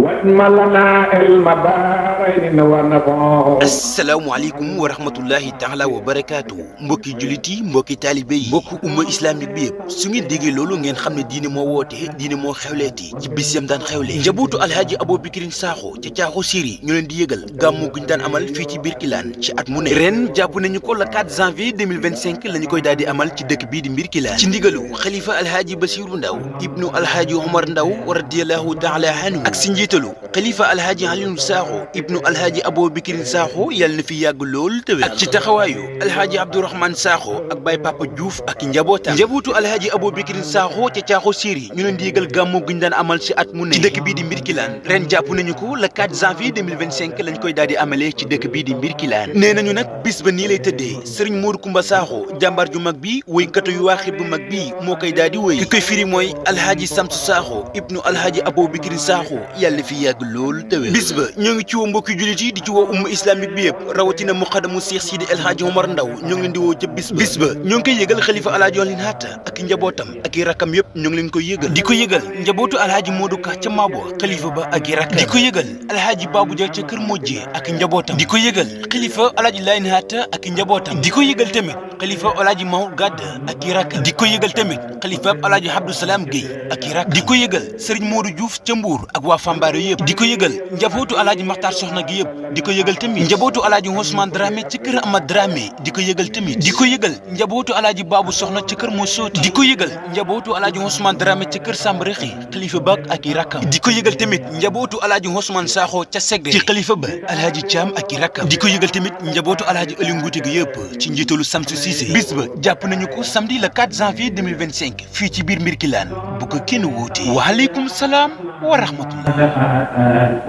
لنا علم دارين ونفع. asalaamaaleykum wa rahmatullahi taala wa barakaatu mbokki jullit yi mbokki taalibe yi mbokku umma islamique bi yëpp su ngeen déggee loolu ngeen xam ne diine moo woote diine moo xewleeti ci bis yam daan xewle njabootu alhaaji Abou Bikirin Sakho ca Caaxu Siri ñu leen di yëgal gàmmu guñ daan amal fii ci Birkilane ci at mu ne ren jàpp nañu ko le 4 janvier 2025 la ñu koy daal di amal ci dëkk bii di Birkilane ci ndigalu xalifa alhaaji Basiru Ndaw ibnu alhaaji Omar Ndaw radiyallahu taala anhu ak si njiitalu xalifa alhaaji Alioune Sakho ibnu alhaaji Abou Bikirin Sakho yàlla na fi yàgg lool te wér ak ci taxawaayu alhaaji Abdourahmane Sakho ak Baye Papa Diouf ak njabootam njabootu alhaaji Abou Bikirin Sakho ca Caaxu Siri ñu leen di yëgal gàmmu guñ daan amal ci at mu ne ci dëkk bii di Birkilane ren jàpp nañu ko le 4 janvier 2025 lañ koy daal di amalee ci dëkk bii di Birkilane nee nañu nag bis ba nii lay tëddee Serigne Modou Koumba Sakho jàmbaar ju mag bi woykatu yu waaxit bu mag bi moo koy daal di wéy ki koy firi mooy alhaaji Samsu Sakho ibnu alhaaji Abou Bikirin Sakho yàlla na fi yàgg lool te wér bis ba ñoo ngi ci woo mbokki jullit yi di ci woo umma islamique bi yëpp rawatina muqaddamu Cheikh Sidi El Hadji Omar Ndaw ñoo ngi leen di woo ca bis ba ñoo ngi koy yëgal xalifa alhaaji Olin Hatta ak njabootam ak i rakkam yëpp ñoo ngi leen koy yëgal di ko yëgal njabootu alhaaji Modou Ka ca Mabo xalifa ba ak i rakkam di ko yëgal alhaaji Babou Dia ca Kër Mojje ak njabootam di ko yëgal xalifa alhaaji Layin Hatta ak njabootam di ko yëgal tamit xalifa alhaaji Maw Gadd ak i rakkam di ko yëgal tamit xalifa alhaaji Abdou Salam Guèye ak i rakkam di ko yëgal Serigne Modou Diouf ca Mbour ak waa Fambaare yëpp di ko yëgal njabootu alhaaji Makhtar Soxna gi yëpp di ko yëgal tamit njabootu alhaaji Ousmane Dramé ci kër Amad Dramé di ko yëgal tamit di ko yëgal njabootu alhaaji Babou Soxna ci kër Moo Sooti di ko yëgal njabootu alhaaji Ousmane Dramé ci kër Samb Rexi xalifa ba ak i rakkam di ko yëgal tamit njabootu alhaaji Ousmane Sakho ca Segre ci xalifa ba alhaaji Thiam ak i rakkam di ko yëgal tamit njabootu alhaaji Aliou Ngouté gi yëpp ci njiitalu Samsu Cissé bis ba jàpp nañu ko samedi le 4 janvier 2025 fii ci biir Birkilane bu ko kenn wuute waaleykum salaam wa rahmatullah